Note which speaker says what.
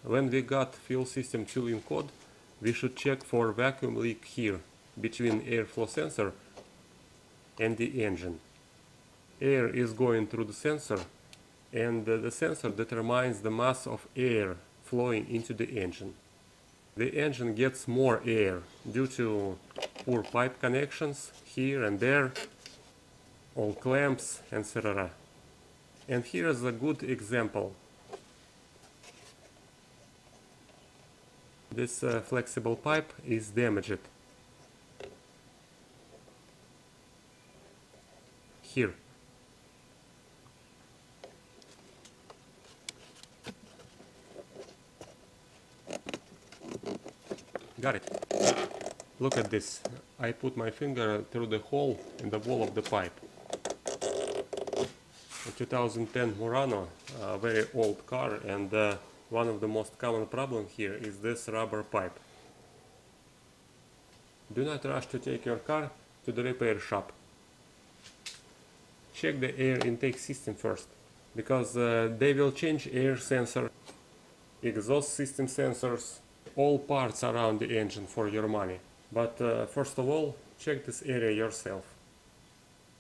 Speaker 1: when we got fuel system tooling code, we should check for vacuum leak here between airflow sensor and the engine. Air is going through the sensor, and the sensor determines the mass of air flowing into the engine. The engine gets more air due to poor pipe connections here and there, all clamps, etc. And here is a good example. This flexible pipe is damaged. Here. Got it. Look at this. I put my finger through the hole in the wall of the pipe. A 2010 Murano, a very old car, and one of the most common problems here is this rubber pipe. Do not rush to take your car to the repair shop. Check the air intake system first, because they will change air sensor, exhaust system sensors, all parts around the engine for your money. But first of all, check this area yourself.